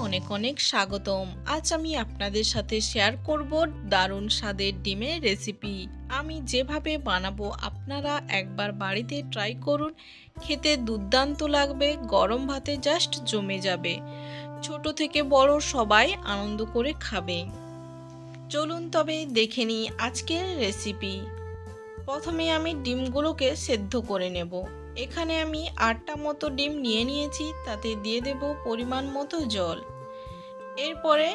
অনেক অনেক স্বাগতম। আজ আমি আপনাদের সাথে শেয়ার করব দারুণ স্বাদের ডিমের রেসিপি। আমি যেভাবে বানাবো আপনারা একবার বাড়িতে ট্রাই করুন। খেতে দুর্দান্ত লাগবে, গরম ভাতে জাস্ট জমে যাবে। ছোট থেকে বড় সবাই আনন্দ করে খাবে। চলুন তবে দেখে নিই আজকের রেসিপি। প্রথমে আমি ডিমগুলোকে সেদ্ধ করে নেব। এখানে আমি 8টা মতো ডিম নিয়ে নিয়েছি, তাতে দিয়ে দেব পরিমাণ মতো জল। এরপরে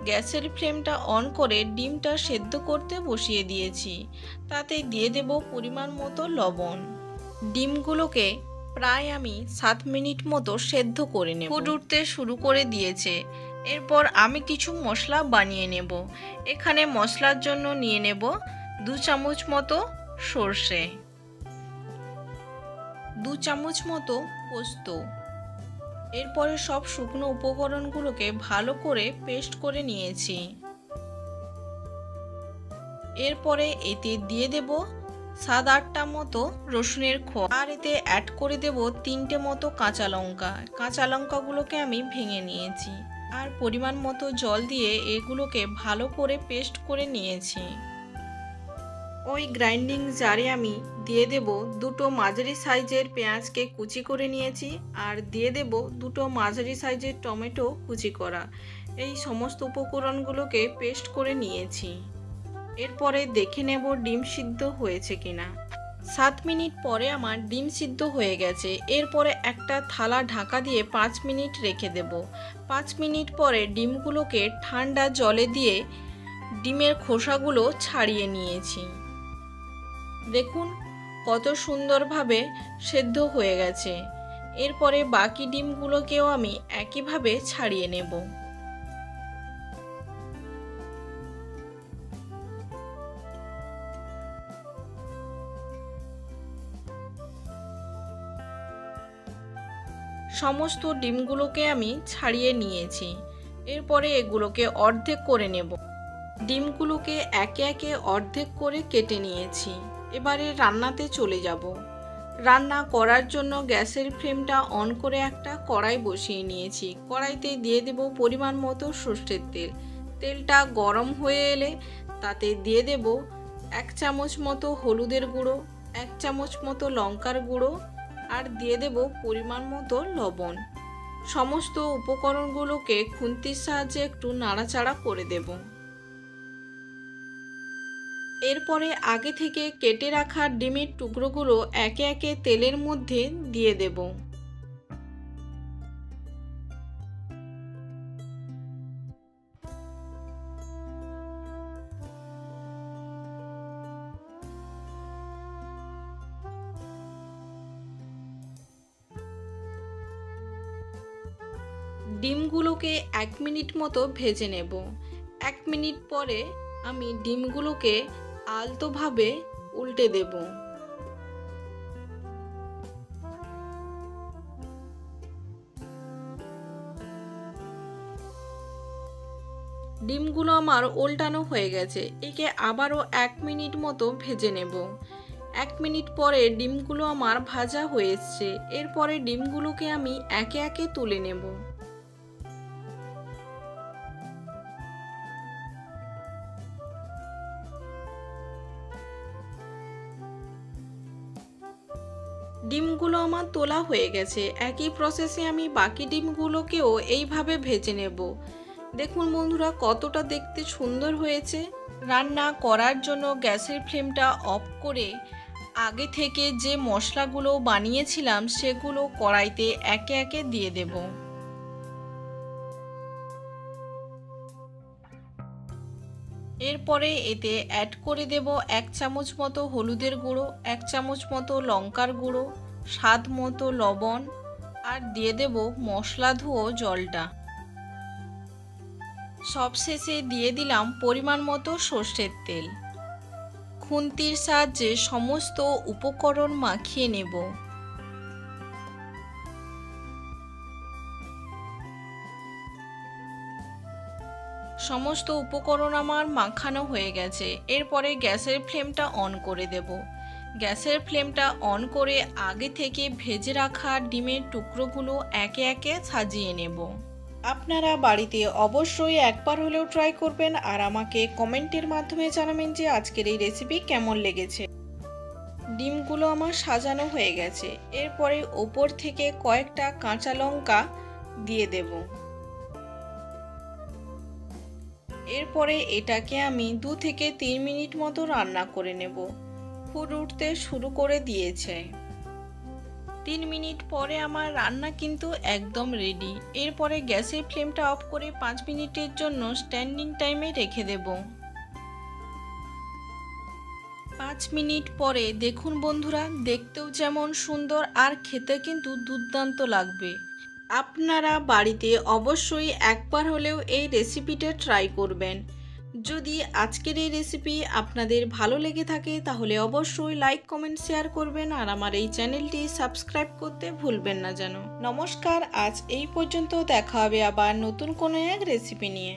গ্যাসের ফ্লেমটা অন করে ডিমটা সেদ্ধ করতে বসিয়ে দিয়েছি, তাতে দিয়ে দেব পরিমাণ মতো লবণ। ডিমগুলোকে প্রায় আমি 7 মিনিট মতো সেদ্ধ করে নেব। ফুট উঠতে শুরু করে দিয়েছে। এরপর আমি কিছু মশলা বানিয়ে নেব। এখানে মশলার জন্য নিয়ে নেব 2 চামচ মতো সর্ষে, 2 চামচ মতো পোস্ত। এরপরে সব শুকনো উপকরণগুলোকে ভালো করে পেস্ট করে নিয়েছি। এরপরে এতে দিয়ে দেব 7-8টা মতো রসুনের কোয়া, আর এতে অ্যাড করে দেব 3টে মতো কাঁচা লঙ্কা। কাঁচা লঙ্কাগুলোকে আমি ভেঙে নিয়েছি, আর পরিমাণ মতো জল দিয়ে এগুলোকে ভালো করে পেস্ট করে নিয়েছি। ওই গ্রাইন্ডিং জারে আমি দিয়ে দেব 2টো মাঝারি সাইজের পেঁয়াজকে কুচি করে নিয়েছি, আর দিয়ে দেব 2টো মাঝারি সাইজের টমেটো কুচি করা। এই সমস্ত উপকরণগুলোকে পেস্ট করে নিয়েছি। এরপরে দেখে নেব ডিম সিদ্ধ হয়েছে কিনা। 7 মিনিট পরে আমার ডিম সিদ্ধ হয়ে গেছে। এরপরে একটা থালা ঢাকা দিয়ে 5 মিনিট রেখে দেব। 5 মিনিট পরে ডিমগুলোকে ঠান্ডা জলে দিয়ে ডিমের খোসাগুলো ছাড়িয়ে নিয়েছি। দেখুন কত সুন্দরভাবে সেদ্ধ হয়ে গেছে। এরপরে বাকি ডিমগুলোকেও আমি একইভাবে ছাড়িয়ে নেব। সমস্ত ডিমগুলোকে আমি ছাড়িয়ে নিয়েছি। এরপরে এগুলোকে অর্ধেক করে নেব। ডিমগুলোকে একে একে অর্ধেক করে কেটে নিয়েছি। এবারে রান্নাতে চলে যাব। রান্না করার জন্য গ্যাসের ফ্লেমটা অন করে একটা কড়াই বসিয়ে নিয়েছি। কড়াইতে দিয়ে দেব পরিমাণ মতো সর্ষের তেল। তেলটা গরম হয়ে এলে তাতে দিয়ে দেব 1 চামচ মতো হলুদের গুঁড়ো, 1 চামচ মতো লঙ্কার গুঁড়ো, আর দিয়ে দেব পরিমাণ মতো লবণ। সমস্ত উপকরণগুলোকে খুন্তির সাহায্যে একটু নাড়াচাড়া করে দেব। এরপরে আগে থেকে কেটে রাখা ডিমের টুকরোগুলো একে একে তেলের মধ্যে দিয়ে দেব। ডিমগুলোকে 1 মিনিট মতো ভেজে নেব। 1 মিনিট পরে আমি ডিমগুলোকে আলতোভাবে উল্টে দেব। ডিমগুলো আমার উল্টানো হয়ে গেছে। একে আবারও 1 মিনিট মতো ভেজে নেব। 1 মিনিট পরে ডিমগুলো আমার ভাজা হয়ে এসছে। এরপরে ডিমগুলোকে আমি একে একে তুলে নেব। ডিমগুলো আমার তোলা হয়ে গেছে। একই প্রসেসে আমি বাকি ডিমগুলোকেও এইভাবে ভেজে নেব। দেখুন বন্ধুরা কতটা দেখতে সুন্দর হয়েছে। রান্না করার জন্য গ্যাসের ফ্লেমটা অফ করে আগে থেকে যে মশলাগুলো বানিয়েছিলাম সেগুলো কড়াইতে একে একে দিয়ে দেব। এরপরে এতে অ্যাড করে দেব 1 চামচ মতো হলুদের গুঁড়ো, 1 চামচ মতো লঙ্কার গুঁড়ো, স্বাদ মতো লবণ, আর দিয়ে দেব মশলা ধুয়ো জলটা। সবশেষে দিয়ে দিলাম পরিমাণ মতো সর্ষের তেল। খুন্তির সাহায্যে সমস্ত উপকরণ মাখিয়ে নেব। সমস্ত উপকরণ আমার মাখানো হয়ে গেছে। এরপরে গ্যাসের ফ্লেমটা অন করে দেব। গ্যাসের ফ্লেমটা অন করে আগে থেকে ভেজে রাখা ডিমের টুকরোগুলো একে একে সাজিয়ে নেব। আপনারা বাড়িতে অবশ্যই একবার হলেও ট্রাই করবেন আর আমাকে কমেন্টের মাধ্যমে জানাবেন যে আজকের এই রেসিপি কেমন লেগেছে। ডিমগুলো আমার সাজানো হয়ে গেছে। এরপরে ওপর থেকে কয়েকটা কাঁচা লঙ্কা দিয়ে দেব। এরপরে এটাকে আমি 2 থেকে 3 মিনিট মতো রান্না করে নেব। ফুট উঠতে শুরু করে দিয়েছে। 3 মিনিট পরে আমার রান্না কিন্তু একদম রেডি। এরপরে গ্যাসের ফ্লেমটা অফ করে 5 মিনিটের জন্য স্ট্যান্ডিং টাইমে রেখে দেব। 5 মিনিট পরে দেখুন বন্ধুরা, দেখতেও যেমন সুন্দর আর খেতে কিন্তু দুর্দান্ত লাগবে। আপনারা বাড়িতে অবশ্যই একবার হলেও এই রেসিপিটা ট্রাই করবেন। যদি আজকের এই রেসিপি আপনাদের ভালো লেগে থাকে তাহলে অবশ্যই লাইক, কমেন্ট, শেয়ার করবেন আর আমার এই চ্যানেলটি সাবস্ক্রাইব করতে ভুলবেন না যেন। নমস্কার, আজ এই পর্যন্ত। দেখা হবে আবার নতুন কোনো এক রেসিপি নিয়ে।